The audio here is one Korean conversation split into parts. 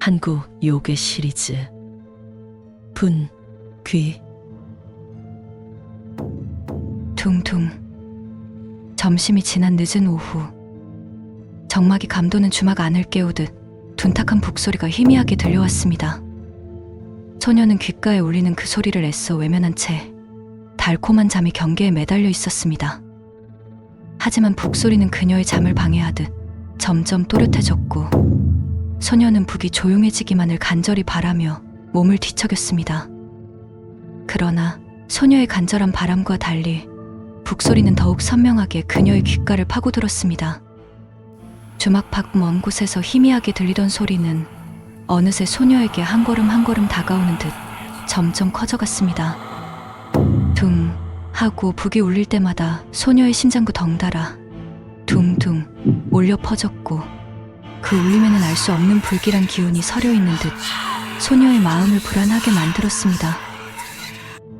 한국 요괴 시리즈 분, 귀. 둥둥. 점심이 지난 늦은 오후, 정막이 감도는 주막 안을 깨우듯 둔탁한 북소리가 희미하게 들려왔습니다. 소녀는 귓가에 울리는 그 소리를 애써 외면한 채 달콤한 잠이 경계에 매달려 있었습니다. 하지만 북소리는 그녀의 잠을 방해하듯 점점 또렷해졌고, 소녀는 북이 조용해지기만을 간절히 바라며 몸을 뒤척였습니다. 그러나 소녀의 간절한 바람과 달리 북소리는 더욱 선명하게 그녀의 귓가를 파고들었습니다. 주막 밖 먼 곳에서 희미하게 들리던 소리는 어느새 소녀에게 한 걸음 한 걸음 다가오는 듯 점점 커져갔습니다. 둥 하고 북이 울릴 때마다 소녀의 심장도 덩달아 둥둥 울려 퍼졌고, 그 울림에는 알 수 없는 불길한 기운이 서려 있는 듯 소녀의 마음을 불안하게 만들었습니다.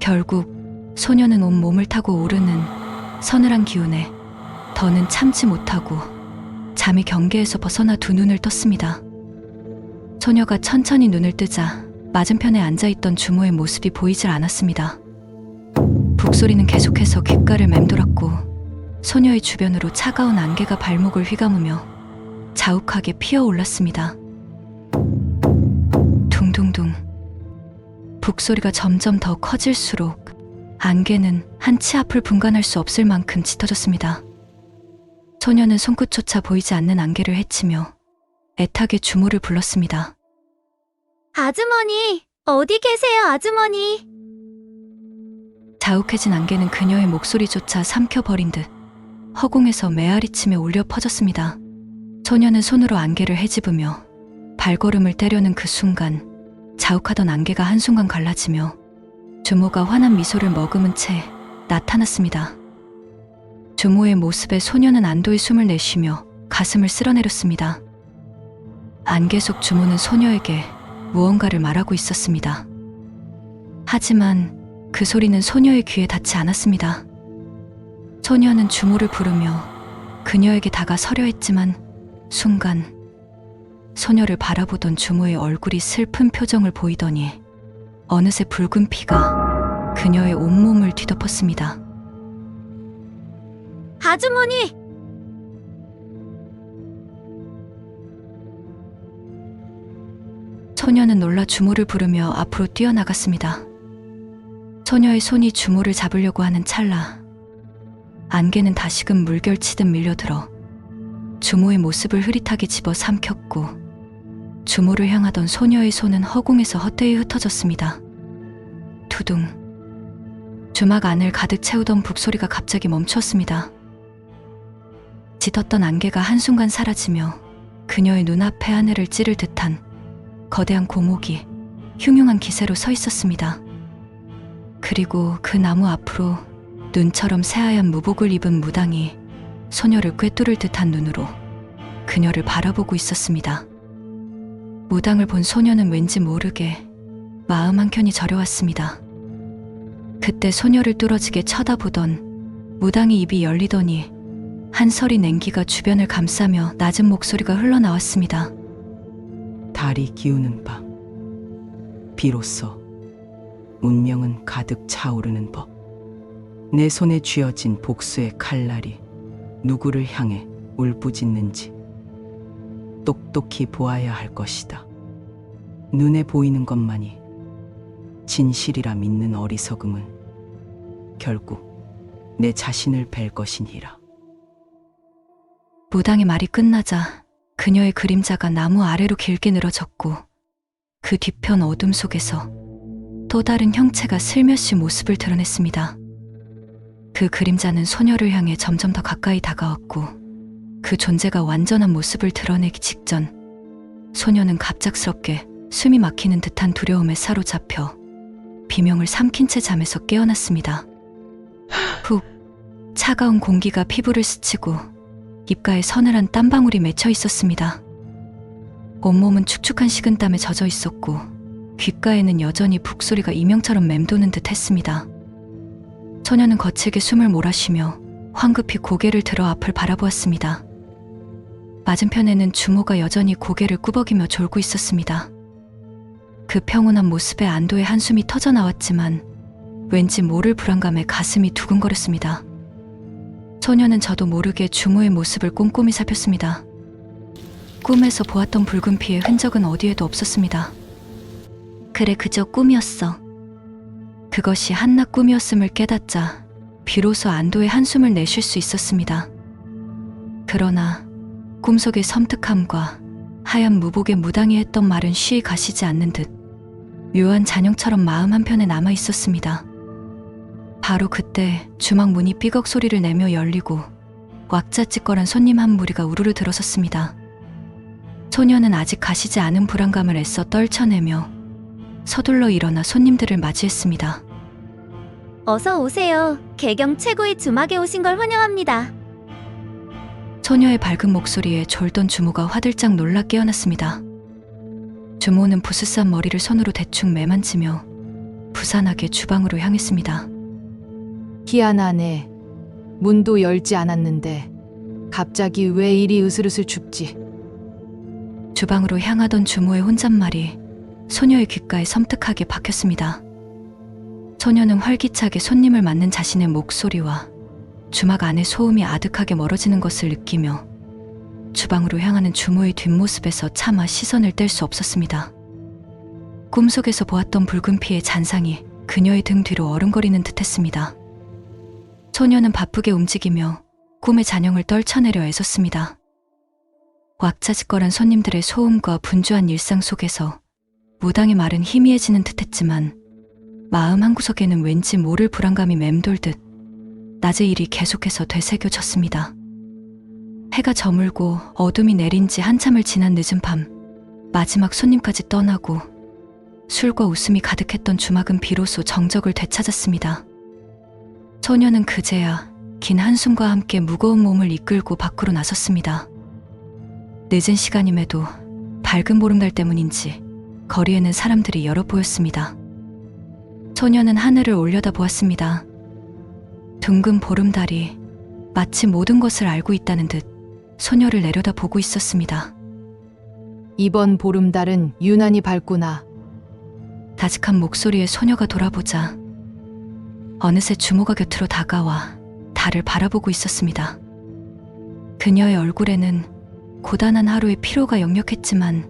결국 소녀는 온 몸을 타고 오르는 서늘한 기운에 더는 참지 못하고 잠이 경계에서 벗어나 두 눈을 떴습니다. 소녀가 천천히 눈을 뜨자 맞은편에 앉아있던 주모의 모습이 보이질 않았습니다. 북소리는 계속해서 귓가를 맴돌았고, 소녀의 주변으로 차가운 안개가 발목을 휘감으며 자욱하게 피어올랐습니다. 둥둥둥. 북소리가 점점 더 커질수록 안개는 한 치 앞을 분간할 수 없을 만큼 짙어졌습니다. 소녀는 손끝조차 보이지 않는 안개를 헤치며 애타게 주모를 불렀습니다. 아주머니, 어디 계세요, 아주머니? 자욱해진 안개는 그녀의 목소리조차 삼켜버린 듯 허공에서 메아리치며 울려 퍼졌습니다. 소녀는 손으로 안개를 헤집으며 발걸음을 떼려는 그 순간, 자욱하던 안개가 한순간 갈라지며 주모가 환한 미소를 머금은 채 나타났습니다. 주모의 모습에 소녀는 안도의 숨을 내쉬며 가슴을 쓸어내렸습니다. 안개 속 주모는 소녀에게 무언가를 말하고 있었습니다. 하지만 그 소리는 소녀의 귀에 닿지 않았습니다. 소녀는 주모를 부르며 그녀에게 다가서려 했지만 순간 소녀를 바라보던 주모의 얼굴이 슬픈 표정을 보이더니 어느새 붉은 피가 그녀의 온몸을 뒤덮었습니다. 아주머니! 소녀는 놀라 주모를 부르며 앞으로 뛰어나갔습니다. 소녀의 손이 주모를 잡으려고 하는 찰나, 안개는 다시금 물결치듯 밀려들어 주모의 모습을 흐릿하게 집어 삼켰고, 주모를 향하던 소녀의 손은 허공에서 헛되이 흩어졌습니다. 두둥. 주막 안을 가득 채우던 북소리가 갑자기 멈추었습니다. 짙었던 안개가 한순간 사라지며 그녀의 눈앞에 하늘을 찌를 듯한 거대한 고목이 흉흉한 기세로 서 있었습니다. 그리고 그 나무 앞으로 눈처럼 새하얀 무복을 입은 무당이 소녀를 꿰뚫을 듯한 눈으로 그녀를 바라보고 있었습니다. 무당을 본 소녀는 왠지 모르게 마음 한켠이 저려왔습니다. 그때 소녀를 뚫어지게 쳐다보던 무당의 입이 열리더니 한 서리 냉기가 주변을 감싸며 낮은 목소리가 흘러나왔습니다. 달이 기우는 밤, 비로소 운명은 가득 차오르는 법. 내 손에 쥐어진 복수의 칼날이 누구를 향해 울부짖는지 똑똑히 보아야 할 것이다. 눈에 보이는 것만이 진실이라 믿는 어리석음은 결국 내 자신을 뵐 것이니라. 무당의 말이 끝나자 그녀의 그림자가 나무 아래로 길게 늘어졌고, 그 뒤편 어둠 속에서 또 다른 형체가 슬며시 모습을 드러냈습니다. 그 그림자는 소녀를 향해 점점 더 가까이 다가왔고, 그 존재가 완전한 모습을 드러내기 직전 소녀는 갑작스럽게 숨이 막히는 듯한 두려움에 사로잡혀 비명을 삼킨 채 잠에서 깨어났습니다. 훅. 차가운 공기가 피부를 스치고 입가에 서늘한 땀방울이 맺혀 있었습니다. 온몸은 축축한 식은땀에 젖어 있었고, 귓가에는 여전히 북소리가 이명처럼 맴도는 듯 했습니다. 소녀는 거칠게 숨을 몰아쉬며 황급히 고개를 들어 앞을 바라보았습니다. 맞은편에는 주모가 여전히 고개를 꾸벅이며 졸고 있었습니다. 그 평온한 모습에 안도의 한숨이 터져 나왔지만 왠지 모를 불안감에 가슴이 두근거렸습니다. 소녀는 저도 모르게 주모의 모습을 꼼꼼히 살폈습니다. 꿈에서 보았던 붉은 피의 흔적은 어디에도 없었습니다. 그래, 그저 꿈이었어. 그것이 한낱 꿈이었음을 깨닫자 비로소 안도의 한숨을 내쉴 수 있었습니다. 그러나 꿈속의 섬뜩함과 하얀 무복에 무당이 했던 말은 쉬이 가시지 않는 듯 묘한 잔영처럼 마음 한편에 남아 있었습니다. 바로 그때 주막 문이 삐걱 소리를 내며 열리고 왁자지껄한 손님 한 무리가 우르르 들어섰습니다. 소녀는 아직 가시지 않은 불안감을 애써 떨쳐내며 서둘러 일어나 손님들을 맞이했습니다. 어서 오세요. 개경 최고의 주막에 오신 걸 환영합니다. 소녀의 밝은 목소리에 졸던 주모가 화들짝 놀라 깨어났습니다. 주모는 부스스한 머리를 손으로 대충 매만지며 부산하게 주방으로 향했습니다. 희한하네. 문도 열지 않았는데 갑자기 왜 이리 으슬으슬 춥지? 주방으로 향하던 주모의 혼잣말이 소녀의 귓가에 섬뜩하게 박혔습니다. 소녀는 활기차게 손님을 맞는 자신의 목소리와 주막 안의 소음이 아득하게 멀어지는 것을 느끼며 주방으로 향하는 주모의 뒷모습에서 차마 시선을 뗄 수 없었습니다. 꿈속에서 보았던 붉은 피의 잔상이 그녀의 등 뒤로 어른거리는 듯했습니다. 소녀는 바쁘게 움직이며 꿈의 잔영을 떨쳐내려 애썼습니다. 왁자지껄한 손님들의 소음과 분주한 일상 속에서 무당의 말은 희미해지는 듯했지만 마음 한구석에는 왠지 모를 불안감이 맴돌듯 낮의 일이 계속해서 되새겨졌습니다. 해가 저물고 어둠이 내린 지 한참을 지난 늦은 밤, 마지막 손님까지 떠나고 술과 웃음이 가득했던 주막은 비로소 정적을 되찾았습니다. 소녀는 그제야 긴 한숨과 함께 무거운 몸을 이끌고 밖으로 나섰습니다. 늦은 시간임에도 밝은 보름달 때문인지 거리에는 사람들이 여러 보였습니다. 소녀는 하늘을 올려다 보았습니다. 둥근 보름달이 마치 모든 것을 알고 있다는 듯 소녀를 내려다보고 있었습니다. 이번 보름달은 유난히 밝구나. 다직한 목소리의 소녀가 돌아보자 어느새 주모가 곁으로 다가와 달을 바라보고 있었습니다. 그녀의 얼굴에는 고단한 하루의 피로가 역력했지만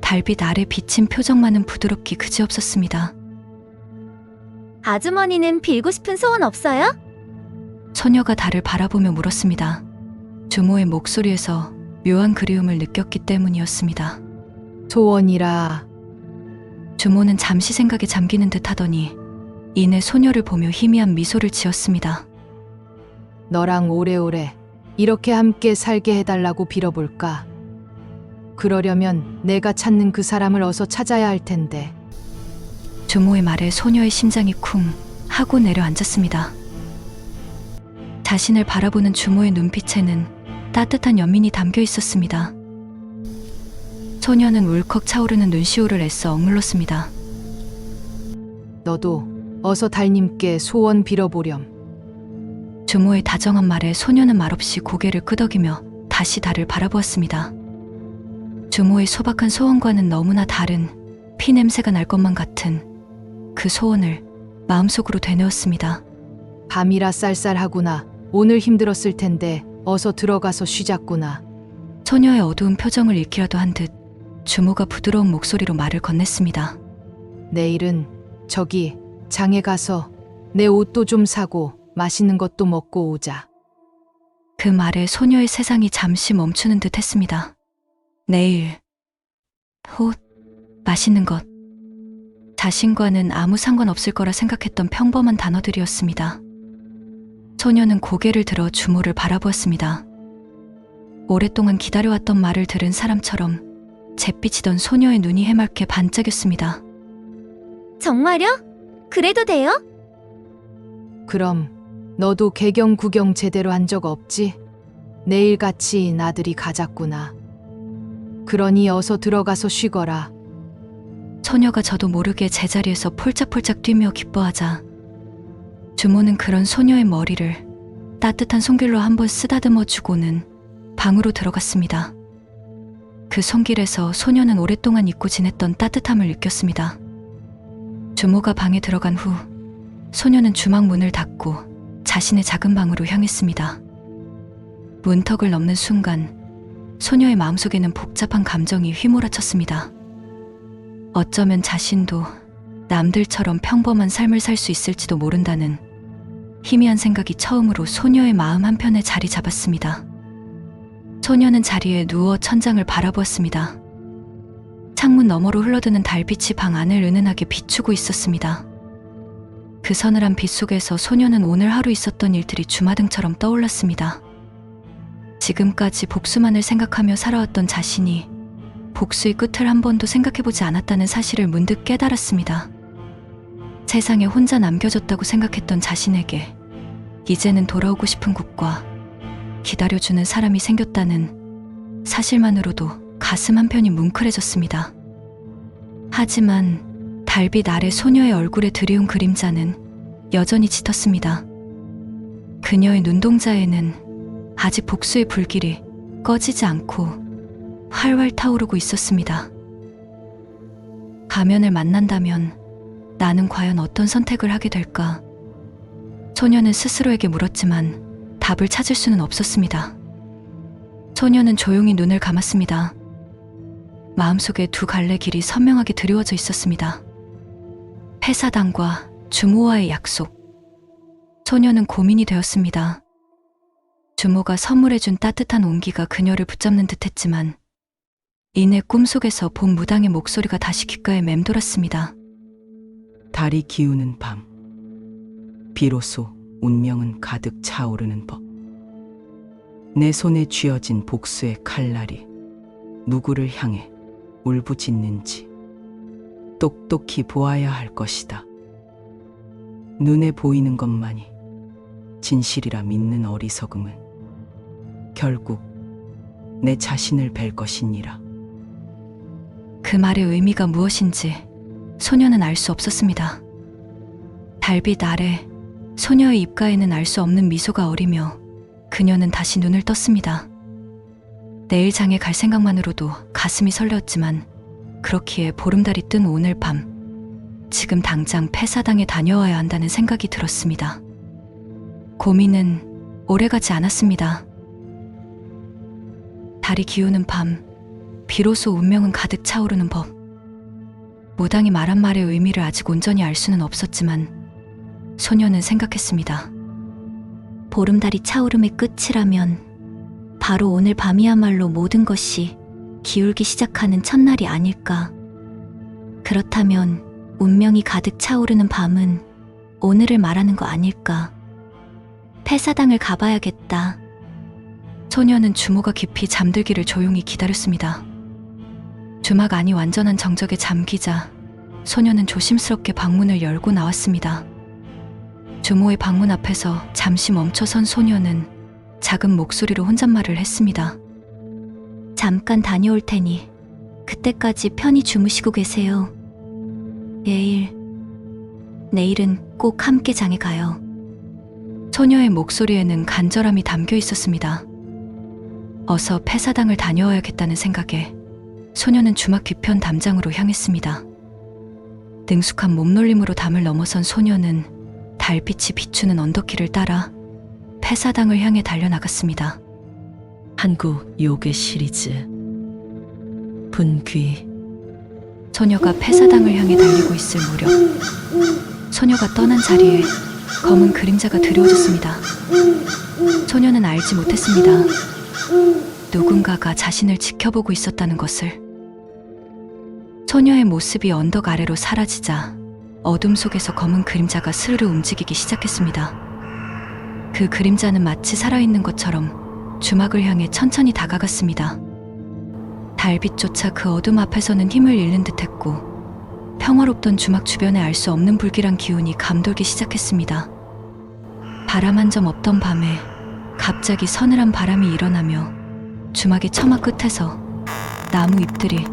달빛 아래 비친 표정만은 부드럽기 그지없었습니다. 아주머니는 빌고 싶은 소원 없어요? 소녀가 달을 바라보며 물었습니다. 주모의 목소리에서 묘한 그리움을 느꼈기 때문이었습니다. 소원이라. 주모는 잠시 생각에 잠기는 듯 하더니 이내 소녀를 보며 희미한 미소를 지었습니다. 너랑 오래오래 이렇게 함께 살게 해달라고 빌어볼까? 그러려면 내가 찾는 그 사람을 어서 찾아야 할 텐데. 주모의 말에 소녀의 심장이 쿵 하고 내려앉았습니다. 자신을 바라보는 주모의 눈빛에는 따뜻한 연민이 담겨 있었습니다. 소녀는 울컥 차오르는 눈시울을 애써 억눌렀습니다. 너도 어서 달님께 소원 빌어보렴. 주모의 다정한 말에 소녀는 말없이 고개를 끄덕이며 다시 달을 바라보았습니다. 주모의 소박한 소원과는 너무나 다른 피 냄새가 날 것만 같은 그 소원을 마음속으로 되뇌었습니다. 밤이라 쌀쌀하구나. 오늘 힘들었을 텐데 어서 들어가서 쉬자꾸나. 소녀의 어두운 표정을 잃기라도 한 듯 주모가 부드러운 목소리로 말을 건넸습니다. 내일은 저기 장에 가서 내 옷도 좀 사고 맛있는 것도 먹고 오자. 그 말에 소녀의 세상이 잠시 멈추는 듯 했습니다. 내일, 옷, 맛있는 것. 자신과는 아무 상관없을 거라 생각했던 평범한 단어들이었습니다. 소녀는 고개를 들어 주모를 바라보았습니다. 오랫동안 기다려왔던 말을 들은 사람처럼 잿빛이던 소녀의 눈이 해맑게 반짝였습니다. 정말요? 그래도 돼요? 그럼 너도 개경 구경 제대로 한 적 없지? 내일같이 나들이 가자꾸나. 그러니 어서 들어가서 쉬거라. 소녀가 저도 모르게 제자리에서 폴짝폴짝 뛰며 기뻐하자 주모는 그런 소녀의 머리를 따뜻한 손길로 한번 쓰다듬어 주고는 방으로 들어갔습니다. 그 손길에서 소녀는 오랫동안 잊고 지냈던 따뜻함을 느꼈습니다. 주모가 방에 들어간 후 소녀는 주막 문을 닫고 자신의 작은 방으로 향했습니다. 문턱을 넘는 순간 소녀의 마음속에는 복잡한 감정이 휘몰아쳤습니다. 어쩌면 자신도 남들처럼 평범한 삶을 살 수 있을지도 모른다는 희미한 생각이 처음으로 소녀의 마음 한편에 자리 잡았습니다. 소녀는 자리에 누워 천장을 바라보았습니다. 창문 너머로 흘러드는 달빛이 방 안을 은은하게 비추고 있었습니다. 그 서늘한 빛 속에서 소녀는 오늘 하루 있었던 일들이 주마등처럼 떠올랐습니다. 지금까지 복수만을 생각하며 살아왔던 자신이 복수의 끝을 한 번도 생각해보지 않았다는 사실을 문득 깨달았습니다. 세상에 혼자 남겨졌다고 생각했던 자신에게 이제는 돌아오고 싶은 곳과 기다려주는 사람이 생겼다는 사실만으로도 가슴 한편이 뭉클해졌습니다. 하지만 달빛 아래 소녀의 얼굴에 드리운 그림자는 여전히 짙었습니다. 그녀의 눈동자에는 아직 복수의 불길이 꺼지지 않고 활활 타오르고 있었습니다. 가면을 만난다면 나는 과연 어떤 선택을 하게 될까? 소녀는 스스로에게 물었지만 답을 찾을 수는 없었습니다. 소녀는 조용히 눈을 감았습니다. 마음속에 두 갈래 길이 선명하게 드리워져 있었습니다. 폐사당과 주모와의 약속. 소녀는 고민이 되었습니다. 주모가 선물해준 따뜻한 온기가 그녀를 붙잡는 듯했지만 이내 꿈속에서 본 무당의 목소리가 다시 귓가에 맴돌았습니다. 달이 기우는 밤. 비로소 운명은 가득 차오르는 법. 내 손에 쥐어진 복수의 칼날이 누구를 향해 울부짖는지 똑똑히 보아야 할 것이다. 눈에 보이는 것만이 진실이라 믿는 어리석음은 결국 내 자신을 뵐 것이니라. 그 말의 의미가 무엇인지 소녀는 알 수 없었습니다. 달빛 아래 소녀의 입가에는 알 수 없는 미소가 어리며 그녀는 다시 눈을 떴습니다. 내일 장에 갈 생각만으로도 가슴이 설레었지만 그렇기에 보름달이 뜬 오늘 밤 지금 당장 폐사당에 다녀와야 한다는 생각이 들었습니다. 고민은 오래가지 않았습니다. 달이 기우는 밤 비로소 운명은 가득 차오르는 법. 무당이 말한 말의 의미를 아직 온전히 알 수는 없었지만 소녀는 생각했습니다. 보름달이 차오름의 끝이라면 바로 오늘 밤이야말로 모든 것이 기울기 시작하는 첫날이 아닐까. 그렇다면 운명이 가득 차오르는 밤은 오늘을 말하는 거 아닐까. 폐사당을 가봐야겠다. 소녀는 주모가 깊이 잠들기를 조용히 기다렸습니다. 주막 안이 완전한 정적에 잠기자 소녀는 조심스럽게 방문을 열고 나왔습니다. 주모의 방문 앞에서 잠시 멈춰선 소녀는 작은 목소리로 혼잣말을 했습니다. 잠깐 다녀올 테니 그때까지 편히 주무시고 계세요. 내일은 꼭 함께 장에 가요. 소녀의 목소리에는 간절함이 담겨 있었습니다. 어서 폐사당을 다녀와야겠다는 생각에 소녀는 주막 뒤편 담장으로 향했습니다. 능숙한 몸놀림으로 담을 넘어선 소녀는 달빛이 비추는 언덕길을 따라 폐사당을 향해 달려나갔습니다. 한국 요괴 시리즈 분귀. 소녀가 폐사당을 향해 달리고 있을 무렵 소녀가 떠난 자리에 검은 그림자가 드리워졌습니다. 소녀는 알지 못했습니다. 누군가가 자신을 지켜보고 있었다는 것을. 소녀의 모습이 언덕 아래로 사라지자 어둠 속에서 검은 그림자가 스르르 움직이기 시작했습니다. 그 그림자는 마치 살아있는 것처럼 주막을 향해 천천히 다가갔습니다. 달빛조차 그 어둠 앞에서는 힘을 잃는 듯했고 평화롭던 주막 주변에 알 수 없는 불길한 기운이 감돌기 시작했습니다. 바람 한 점 없던 밤에 갑자기 서늘한 바람이 일어나며 주막의 처마 끝에서 나무 잎들이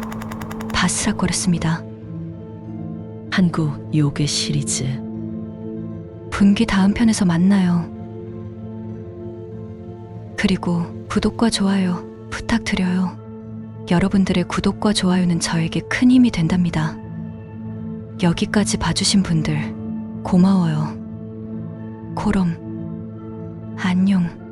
바스락거렸습니다. 한국 요괴 시리즈 분기 다음 편에서 만나요. 그리고 구독과 좋아요 부탁드려요. 여러분들의 구독과 좋아요는 저에게 큰 힘이 된답니다. 여기까지 봐주신 분들 고마워요. 코롬 안녕.